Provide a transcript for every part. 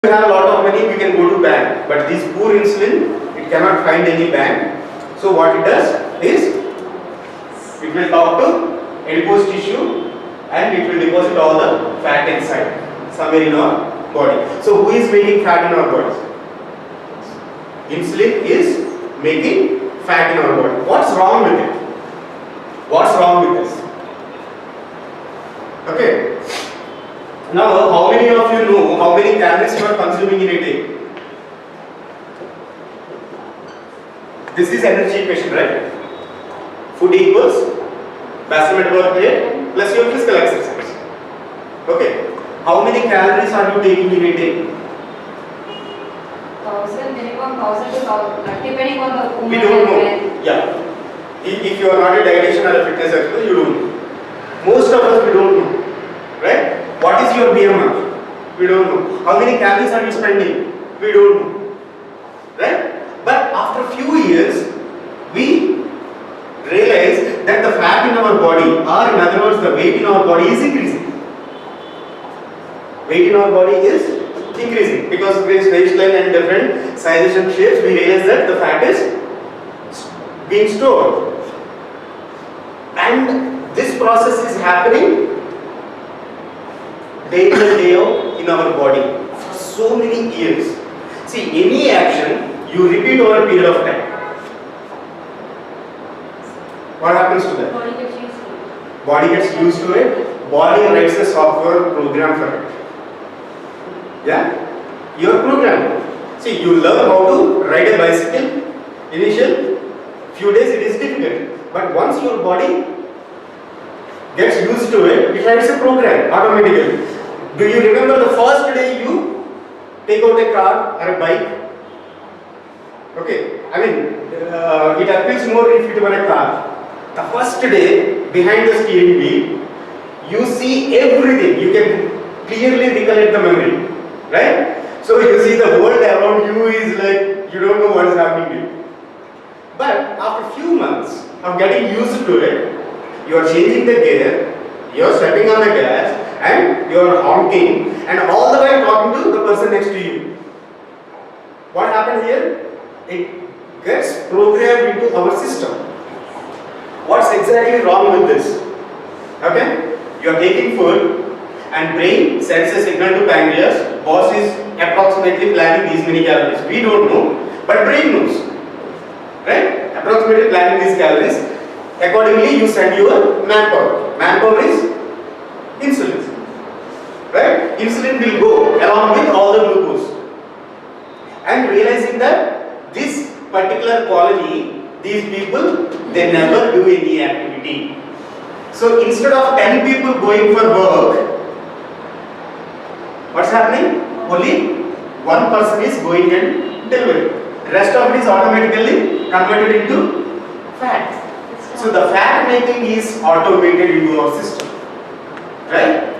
you have a lot of money, we can go to bank. But this poor insulin, it cannot find any bank. So what it does is, it will talk to adipose tissue and it will deposit all the fat inside, somewhere in our body. So who is making fat in our body? Insulin is making fat in our body. What's wrong with it? What's wrong with this? Okay. Now, how many of you know how many calories you are consuming in a day? This is energy equation, right? Food equals basal metabolic rate plus your physical exercise. Okay. How many calories are you taking in a day? 1000, minimum 1000 to 1000, depending on the woman. We don't know. Yeah. If you are not a dietitian or a fitness expert, you don't know. Most of us, we don't know. Right? What is your BMI? We don't know. How many calories are you spending? We don't know. Right? But after few years, we realize that the fat in our body, or in other words, the weight in our body is increasing. Weight in our body is increasing because of its waistline and different sizes and shapes. We realize that the fat is being stored. And this process is happening day in and day out in our body for so many years. See, any action you repeat over a period of time. What happens to that? Body gets used to it. Body gets used to it. Body writes a software program for it. Yeah? Your program. See, you learn how to ride a bicycle. Initial few days it is difficult. But once your body gets used to it, it writes a program automatically. Do you remember the first day you take out a car or a bike? Okay, I mean, it appeals more if it were a car. The first day behind the steering wheel, you see everything. You can clearly recollect the memory, right? So you see the world around you is like, you don't know what is happening to you. But after few months of getting used to it, you are changing the gear, you are stepping on the gas, and you are honking, and all the while talking to the person next to you. What happened here? It gets programmed into our system. What's exactly wrong with this? Okay? You are taking food, and brain sends a signal to pancreas. Boss is approximately planning these many calories. We don't know, but brain knows. Right? Approximately planning these calories. Accordingly, you send your manpower. Manpower is insulin. Right? Insulin will go along with all the glucose. And realizing that this particular quality, these people, they never do any activity. So instead of 10 people going for work, what's happening? Only one person is going and delivering. Rest of it is automatically converted into fat. So the fat making is automated into our system. Right?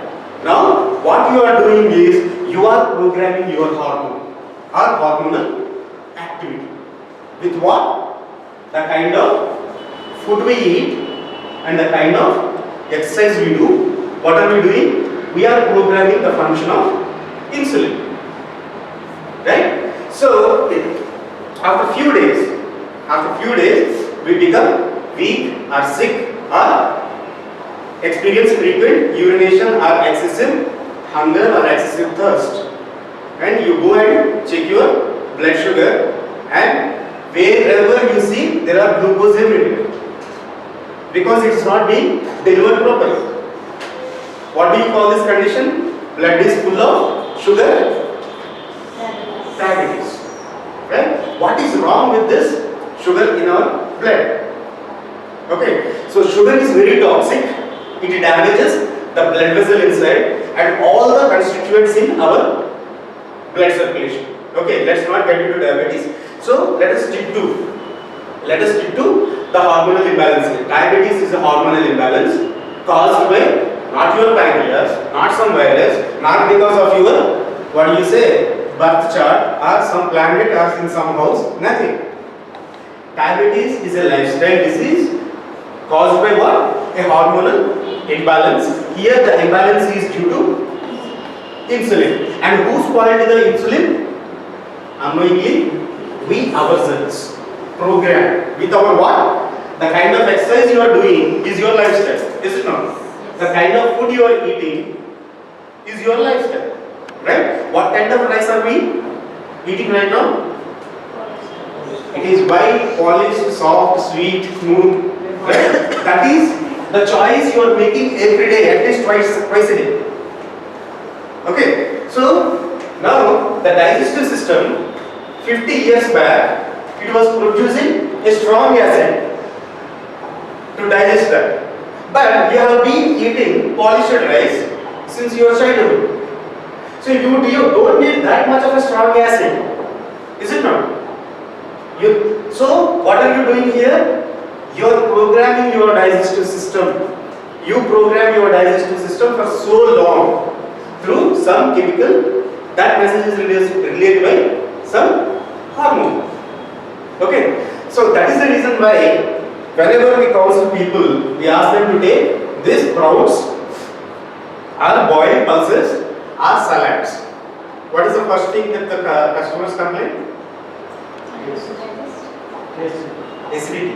Now, what you are doing is, you are programming your hormone or hormonal activity. With what? The kind of food we eat and the kind of exercise we do. What are we doing? We are programming the function of insulin. Right? So, after few days, we become weak or sick or experience frequent urination or excessive hunger or excessive thirst. And you go and check your blood sugar, and wherever you see there are glucose everywhere because it's not being delivered properly. What do you call this condition? Blood is full of sugar? Diabetes. Right? What is wrong with this sugar in our blood? Okay, so sugar is very toxic. It damages the blood vessel inside and all the constituents in our blood circulation. Okay, let's not get into diabetes. So let us stick to the hormonal imbalance. Diabetes is a hormonal imbalance caused by not your pancreas, not some virus, not because of your, what do you say, birth chart or some planet or in some house, nothing. Diabetes is a lifestyle disease caused by what? A hormonal imbalance. Here the imbalance is due to insulin. And who spoiled the insulin? Unknowingly, we ourselves. Program with our what? The kind of exercise you are doing is your lifestyle, is it not? The kind of food you are eating is your lifestyle, right? What kind of rice are we eating right now? It is white, polished, soft, sweet, smooth, right? That is the choice you are making every day, at least twice a day. Okay, so now the digestive system, 50 years back, it was producing a strong acid to digest that. But you have been eating polished rice since your childhood. So you don't need that much of a strong acid, is it not? So what are you doing here? You are programming your digestive system. You program your digestive system for so long through some chemical. That message is relayed by some hormone. Okay, so that is the reason why whenever we counsel people, we ask them to take these sprouts or boiled pulses or salads. What is the first thing that the customers complain? Acidity.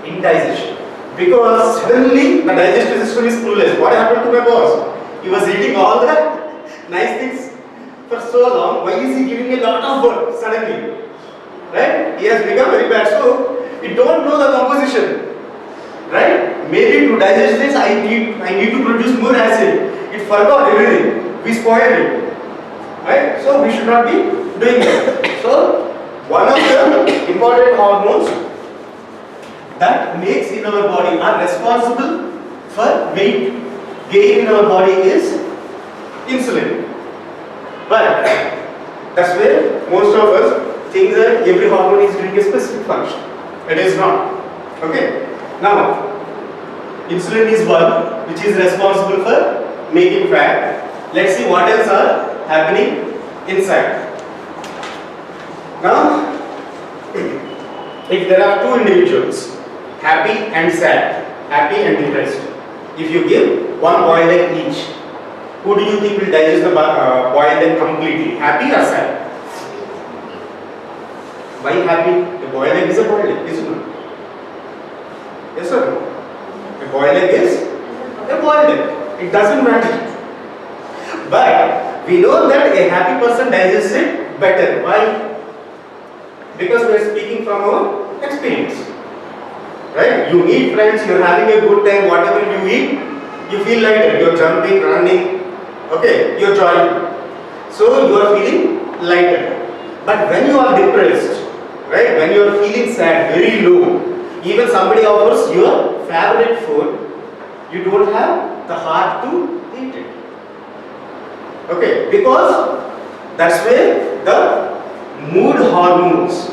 Indigestion. Because suddenly the digestive system is clueless. What happened to my boss? He was eating all the nice things for so long. Why is he giving a lot of work suddenly? Right? He has become very bad. So we don't know the composition. Right? Maybe to digest this, I need to produce more acid. It forgot everything. We spoiled it. Right? So we should not be doing that. So one of the important hormones that makes in our body are responsible for weight gain in our body is insulin. But that's where most of us think that every hormone is doing a specific function. It is not. Okay. Now, insulin is one which is responsible for making fat. Let's see what else are happening inside. Now, if there are two individuals, happy and sad, happy and depressed, if you give one boiled egg each, who do you think will digest the boiled egg completely, happy or sad? Why happy? A boiled egg is a boiled egg, isn't it? Yes or no? A boiled egg is a boiled egg. It doesn't matter. But we know that a happy person digests it better. Why? Because we are speaking from our experience. Right? You meet friends, you are having a good time, whatever you eat, you feel lighter. You are jumping, running, okay, you are joyful. So you are feeling lighter. But when you are depressed, right, when you are feeling sad, very low, even somebody offers your favorite food, you don't have the heart to eat it. Okay, because that's where the mood hormones,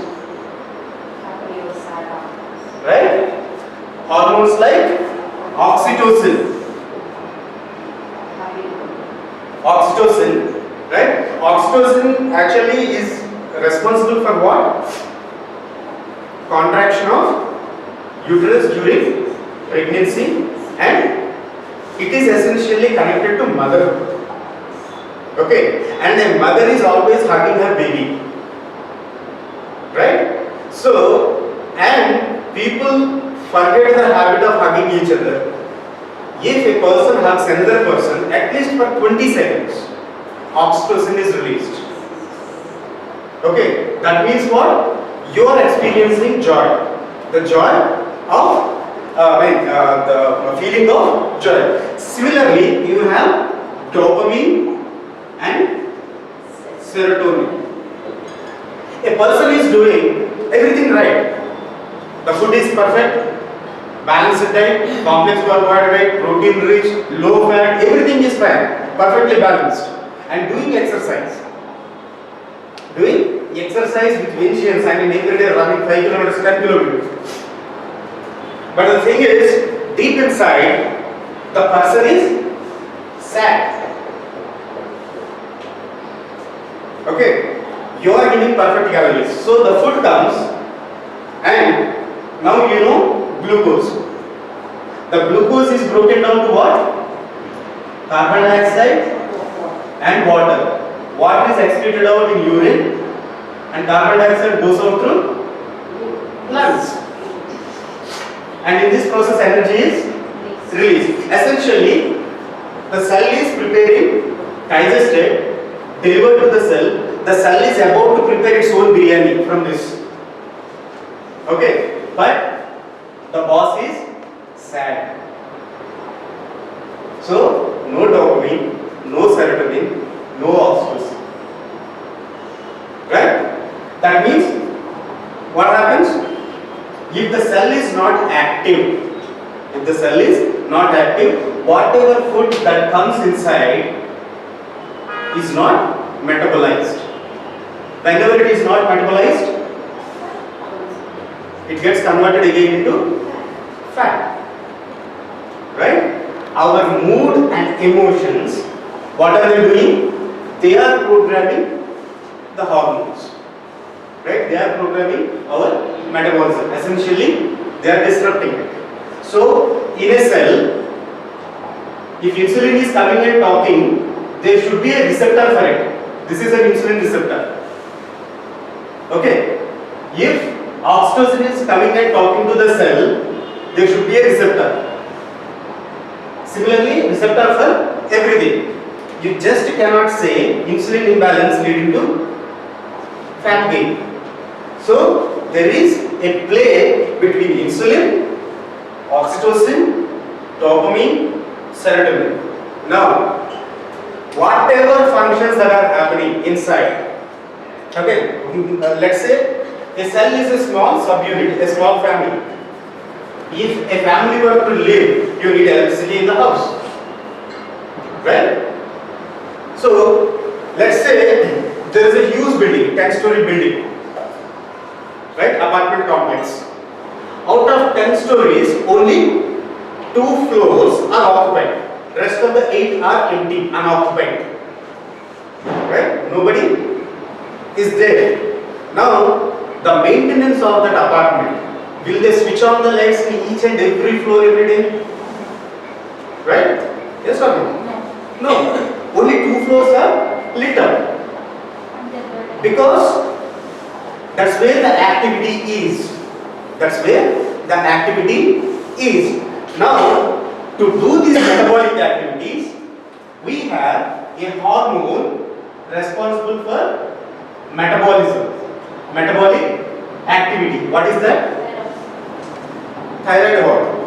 right? Hormones like oxytocin, right? Oxytocin actually is responsible for what? Contraction of uterus during pregnancy, and it is essentially connected to motherhood. Okay, and a mother is always hugging her baby, right? So, and people forget the habit of hugging each other. If a person hugs another person, at least for 20 seconds, oxytocin is released. Okay, that means what? You are experiencing joy. The joy of, the feeling of joy. Similarly, you have dopamine and serotonin. A person is doing everything right. The food is perfect, balanced diet, complex carbohydrate, protein rich, low fat, everything is fine, perfectly balanced. And doing exercise. Doing exercise with vengeance, I mean every day running 5 kilometers, 10 kilometers. But the thing is, deep inside, the person is sad. Okay, you are giving perfect calories. So the food comes, and now you know glucose. The glucose is broken down to what? carbon dioxide and water. Water is excreted out in urine and carbon dioxide goes out through lungs. And in this process energy is released. Essentially, the cell is preparing, digested, delivered to the cell. The cell is about to prepare its own biryani from this. Okay, but the boss is sad. So, no dopamine, no serotonin, no oxytocin. Right? That means, what happens? If the cell is not active, whatever food that comes inside is not metabolized. Whenever it is not metabolized, it gets converted again into fat. Right? Our mood and emotions, what are they doing? They are programming the hormones. Right? They are programming our metabolism. Essentially, they are disrupting it. So, in a cell, if insulin is coming and talking, there should be a receptor for it. This is an insulin receptor. Okay? If oxytocin is coming and talking to the cell, there should be a receptor. Similarly, receptor for everything. You just cannot say insulin imbalance leading to fat gain. So, there is a play between insulin, oxytocin, dopamine, serotonin. Now, whatever functions that are happening inside, okay, let's say a cell is a small subunit, a small family. If a family were to live, you need electricity in the house. Right? So, let's say there is a huge building, 10-story building. Right? Apartment complex. Out of 10 stories, only 2 floors are occupied. Rest of the 8 are empty, unoccupied. Right? Nobody is there. Now, the maintenance of that apartment, will they switch on the lights in each and every floor every day? Right? Yes or no? No. Only 2 floors are lit up. Because that's where the activity is. Now, to do these metabolic activities, we have a hormone responsible for metabolism. Metabolic activity. What is that? Thyroid hormone.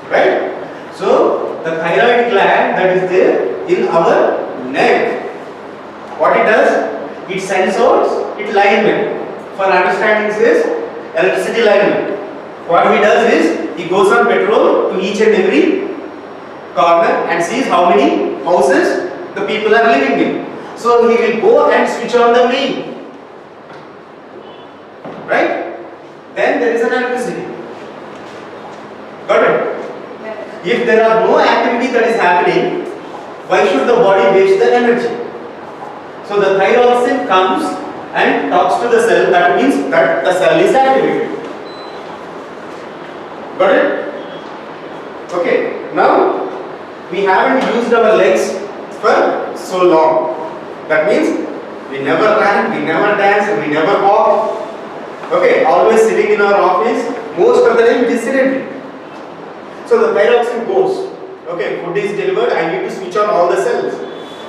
Right? So, the thyroid gland that is there in our neck, what it does? It sends out its lineman. For understanding this, electricity lineman. What he does is, he goes on patrol to each and every corner and sees how many houses the people are living in. So, he will go and switch on the main. Right? Then there is an electricity. Got it? If there are no activity that is happening, why should the body waste the energy? So the thyroxine comes and talks to the cell. That means that the cell is activated. Got it? Okay. Now we haven't used our legs for so long. That means we never ran, we never danced, we never walked. Okay, always sitting in our office. Most of the time it is sedentary. So the thyroxine goes. Okay, food is delivered. I need to switch on all the cells.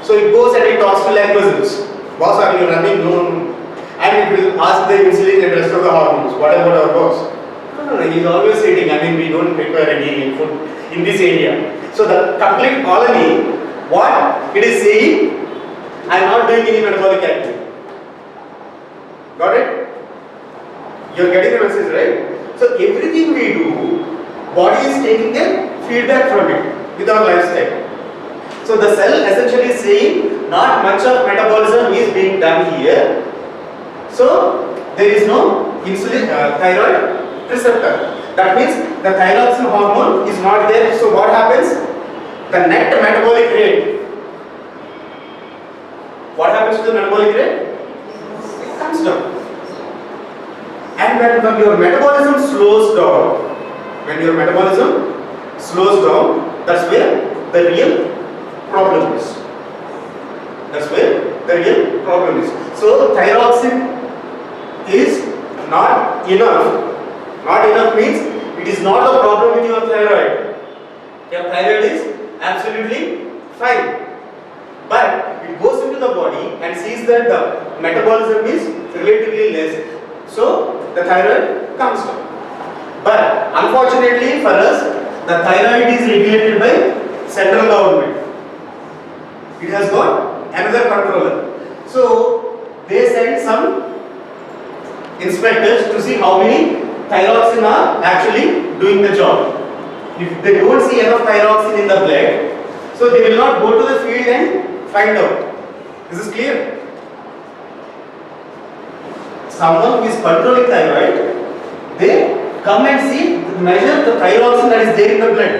So it goes and it talks to leg muscles. Boss, are you running? No. And it will ask the insulin and rest of the hormones. What about our boss? No. He's always sitting. I mean, we don't require any food in this area. So the complete colony, what it is saying, I am not doing any metabolic activity. Got it? You are getting the message, right? So everything we do, body is taking a feedback from it with our lifestyle. So the cell essentially is saying not much of metabolism is being done here. So there is no insulin thyroid receptor. That means the thyroxine hormone is not there. So what happens? The net metabolic rate. What happens to the metabolic rate? It comes down. And when your metabolism slows down, that's where the real problem is. That's where the real problem is. So thyroxine is not enough. Not enough means it is not a problem with your thyroid. Your thyroid is absolutely fine. But it goes into the body and sees that the metabolism is relatively less. So the thyroid comes down. But unfortunately for us, the thyroid is regulated by central government. It has got another controller. So they send some inspectors to see how many thyroxine are actually doing the job. If they don't see enough thyroxine in the blood, so they will not go to the field and find out. This is clear. Someone who is controlling thyroid, they come and see, measure the thyroxine that is there in the blood,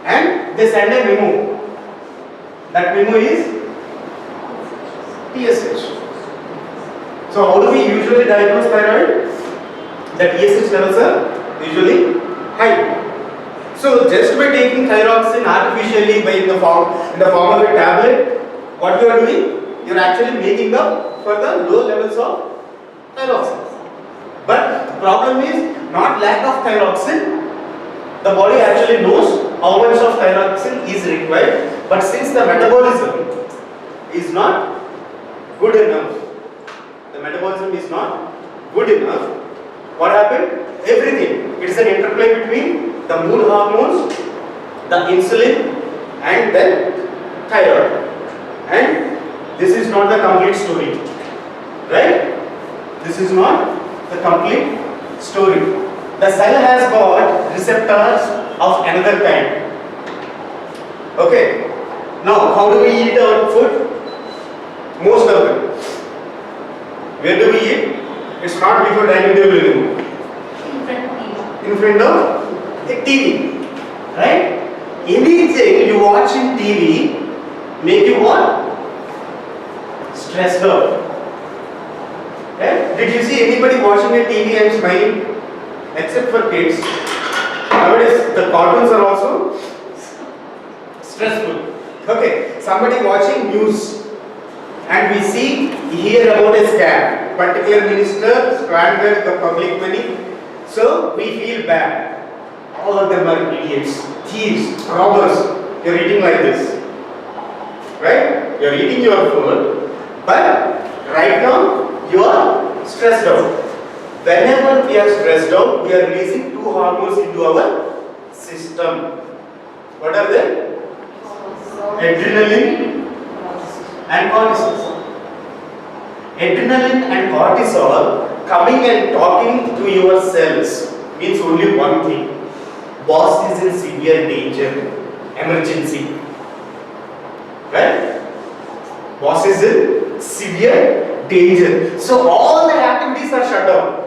and they send a memo. That memo is TSH. So how do we usually diagnose thyroid? The TSH levels are usually high. So just by taking thyroxine artificially in the form of a tablet, what you are doing? You are actually making up for the low levels of thyroxine. But the problem is not lack of thyroxine. The body actually knows how much of thyroxine is required, but since the metabolism is not good enough, what happened? Everything. It is an interplay between the mood hormones, the insulin, and then thyroid. And this is not the complete story. Right? This is not the complete story. The cell has got receptors of another kind. Okay. Now, how do we eat our food? Most of them. Where do we eat? It's not before dining table anymore. In front of a TV. Right? Anything you watch in TV make you what? Stressed out. Right? Did you see anybody watching a TV and smiling? Except for kids. Nowadays the cartoons are also stressful. Okay, somebody watching news and we hear about a scam. Particular minister squandered the public money. So we feel bad. All of them are idiots, thieves, robbers. You're eating like this. Right? You're eating your food, but right now you are stressed out. Whenever we are stressed out, we are releasing two hormones into our system. What are they? Adrenaline and cortisol. Adrenaline and cortisol coming and talking to your cells means only one thing. Boss is in severe danger, emergency. Right? Boss is in severe danger. So all the activities are shut down.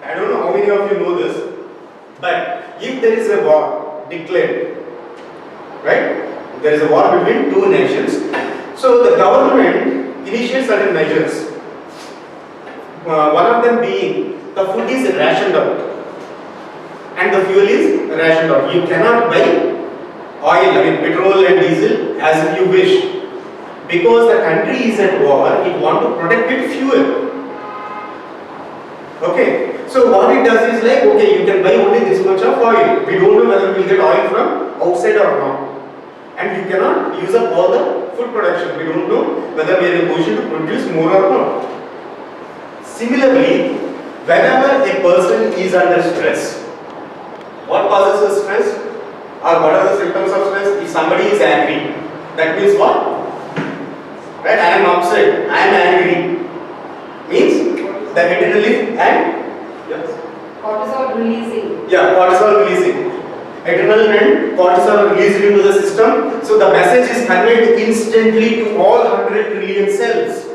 I don't know how many of you know this, but if there is a war declared, right? There is a war between two nations. So the government initiates certain measures. One of them being the food is rationed out and the fuel is rationed out. You cannot buy oil, petrol and diesel as if you wish. Because the country is at war, it wants to protect its fuel. Okay, so what it does is like, okay, you can buy only this much of oil. We don't know whether we will get oil from outside or not. And you cannot use up all the food production. We don't know whether we are in a position to produce more or not. Similarly, whenever a person is under stress, what causes the stress? Or what are the symptoms of stress? If somebody is angry, that means what? Right? I am upset, I am angry. Means the adrenaline and cortisol releasing. Yeah, cortisol releasing. Adrenaline and cortisol are released into the system. So the message is conveyed instantly to all 100 trillion cells.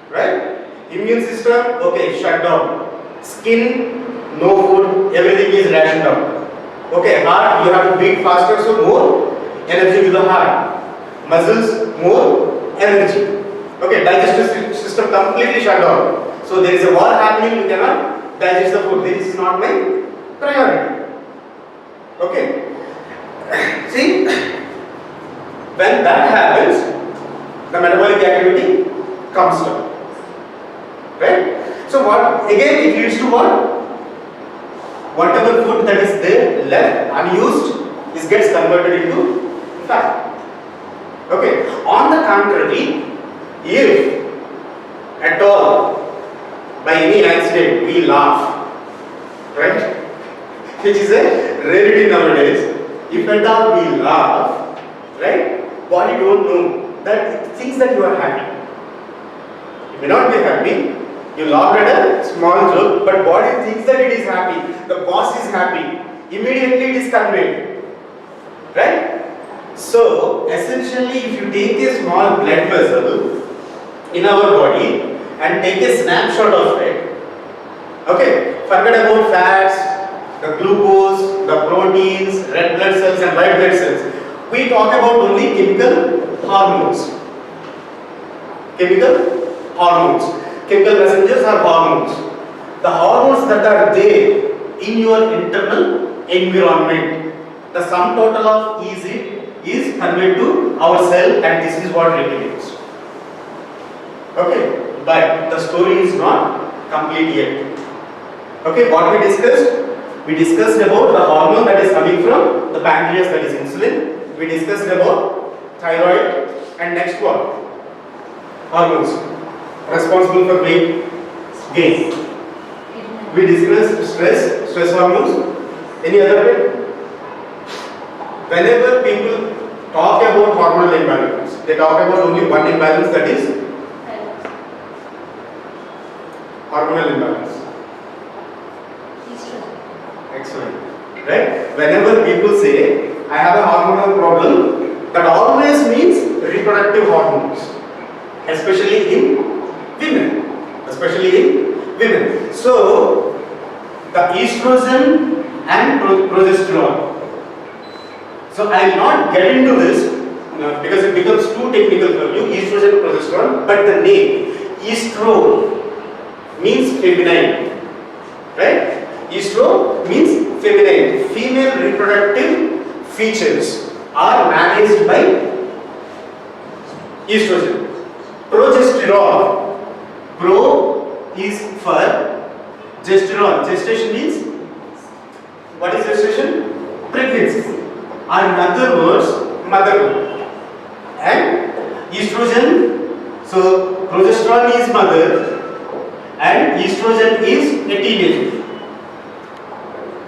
Right? Immune system, okay, shut down. Skin, no food, everything is rationed out. Okay, heart, you have to beat faster, so more energy to the heart. Muscles, more energy. Okay, digestive system completely shut down. So there is a war happening, you cannot digest the food. This is not my priority. Okay. See, When that happens, the metabolic activity comes down. Right? So what again it leads to what? Whatever food that is there left unused is gets converted into fat. Okay. On the contrary, if at all by any accident we laugh, right? Which is a rarity nowadays. If at all we laugh, right? Body don't know that it thinks that you are happy. You may not be happy. You laughed at a small joke, but body thinks that it is happy. The boss is happy. Immediately it is conveyed. Right? So, essentially if you take a small blood vessel in our body and take a snapshot of it, okay, forget about fats, the glucose, the proteins, red blood cells and white blood cells. We talk about only chemical hormones. Chemical hormones. Chemical messengers are hormones. The hormones that are there in your internal environment, the sum total of is conveyed to our cell, and this is what regulates. Okay, but the story is not complete yet. Okay, what we discussed? We discussed about the hormone that is coming from the pancreas, that is insulin. We discussed about thyroid, and next what? Hormones responsible for weight gain. We discussed stress hormones. Any other way? Whenever people talk about hormonal imbalance, they talk about only one imbalance, that is hormonal imbalance. Excellent. Right? Whenever people say, I have a hormonal problem, that always means reproductive hormones, especially in women. So, the estrogen and progesterone. So, I will not get into this because it becomes too technical for you, estrogen and progesterone, but the name, estro, means feminine. Right? Estro means feminine. Female reproductive features are managed by estrogen. Progesterone, pro is for gesterone. Gestation means, what is gestation? Pregnancy. Or in other words, motherhood. And estrogen, so progesterone is mother and estrogen is a teenager.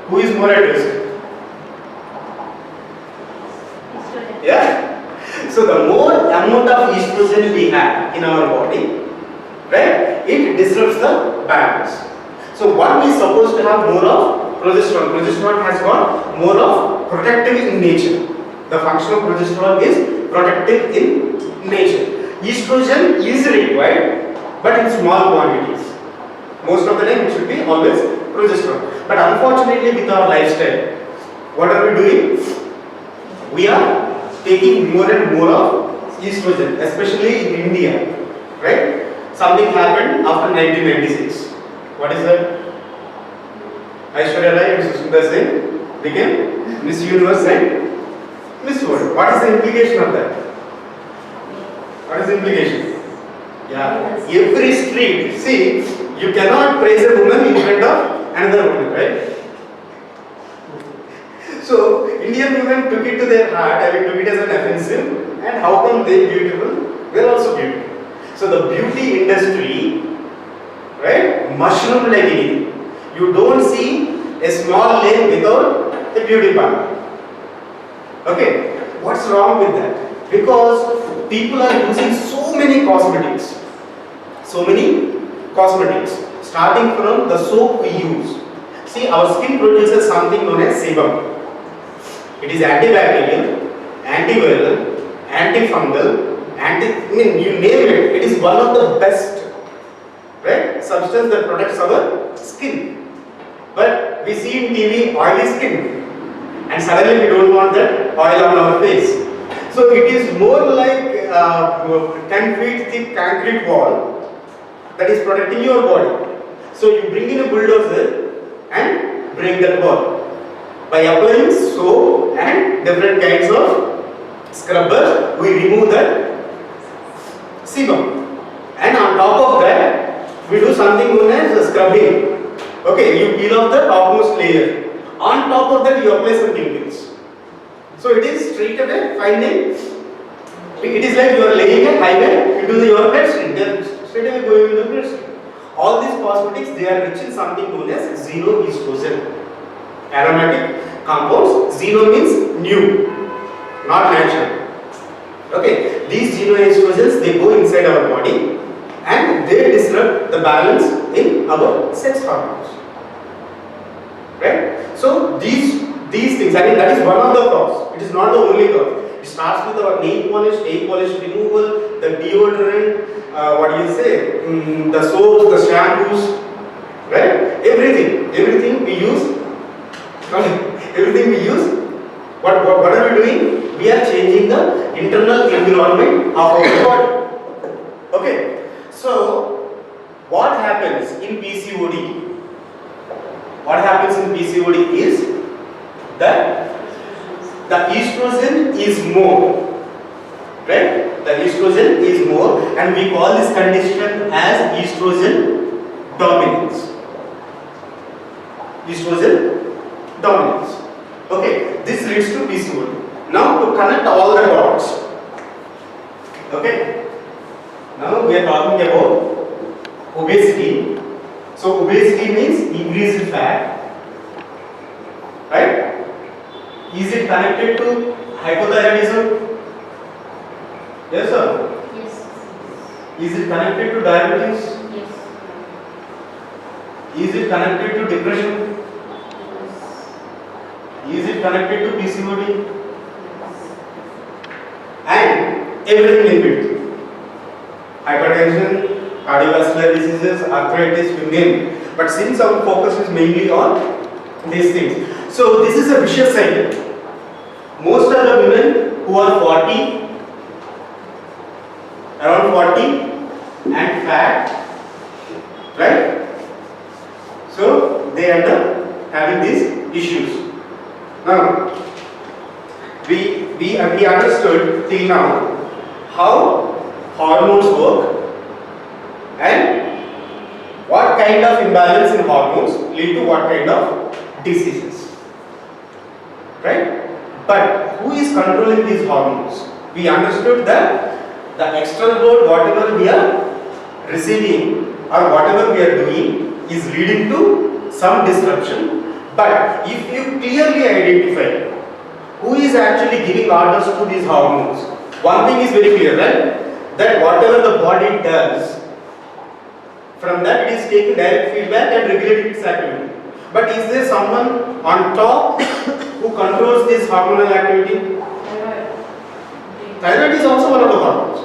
Who is more at risk? Yeah. So the more amount of estrogen we have in our body, right, it disrupts the balance. So one is supposed to have more of progesterone. Progesterone has got more of protective in nature. The function of progesterone is protective in nature. Estrogen is required, but in small quantities. Most of the time it should be always progesterone. But unfortunately with our lifestyle, what are we doing? We are taking more and more of estrogen, especially in India, right? Something happened after 1996. What is that? Aishwarya Rai and Susmita Sen became Miss Universe and Miss World. What is the implication of that? What is the implication? Yeah, every street, see, you cannot praise a woman in front of another woman, right? So, Indian women took it to their heart, I mean, took it as an offensive, and how come they beautiful? They are also beautiful. So, the beauty industry, right, mushroomed like anything. You don't see a small lane without a beauty parlor. Okay, what's wrong with that? Because people are using so many cosmetics. Starting from the soap we use. See, our skin produces something known as sebum. It is antibacterial, antiviral, antifungal, you name it. It is one of the best, right, substance that protects our skin. But we see in TV oily skin, and suddenly we don't want that oil on our face. So it is more like 10 feet thick concrete wall that is protecting your body. So you bring in a bulldozer and break that wall by applying soap and different kinds of scrubber, we remove that sebum. And on top of that, we do something known as scrubbing. Okay, you peel off the topmost layer. On top of that, you apply some chemicals. So it is straight away finding. It is like you are laying a highway into your bloodstream. They are straight away going into the bloodstream. All these cosmetics, they are rich in something known as xenoestrogen. Aromatic compounds. Xeno means new, not natural. Okay, these xenoestrogens, they go inside our body and they disrupt the balance in our sex hormones. Right? So these things, I mean, that is one of the cause. It is not the only cause. It starts with our nail polish removal, the deodorant, the soaps, the shampoos, right? Everything we use. Everything we use. What are we doing? We are changing the internal environment of our body. Okay. So what happens in PCOD? What happens in PCOD is that the estrogen is more, right? The estrogen is more, and we call this condition as estrogen dominance. Estrogen dominance. Okay, this leads to PCOD. Now to connect all the dots. Okay. Now we are talking about obesity. So obesity means increased fat, right? Is it connected to hypothyroidism? Yes sir? Yes. Is it connected to diabetes? Yes. Is it connected to depression? Is it connected to PCOD? And everything in between. Hypertension, cardiovascular diseases, arthritis, you name it. But since our focus is mainly on these things. So this is a vicious cycle. Most of the women who are 40, around 40 and fat, right? So they end up having these issues. Now, we understood till now how hormones work and what kind of imbalance in hormones lead to what kind of diseases, right? But who is controlling these hormones? We understood that the external world, whatever we are receiving or whatever we are doing is leading to some disruption. But if you clearly identify who is actually giving orders to these hormones, one thing is very clear, right? That whatever the body does, from that it is taking direct feedback and regulating its activity. But is there someone on top who controls this hormonal activity? Thyroid is also one of the hormones.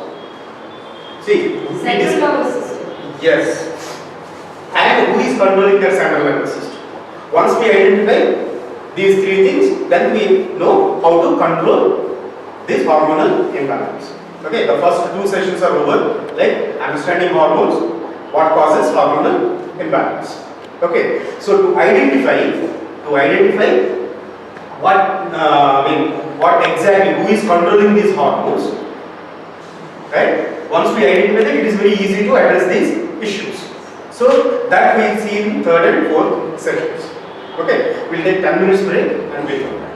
See, Central nervous system. yes. And who is controlling their central nervous system? Once we identify these three things, then we know how to control this hormonal imbalance. Okay, the first two sessions are over, like understanding hormones, what causes hormonal imbalance. Okay, so to identify what exactly, who is controlling these hormones, right? Once we identify that, it is very easy to address these issues. So that we will see in third and fourth sessions. Okay, we'll take 10 minutes break and we'll come back.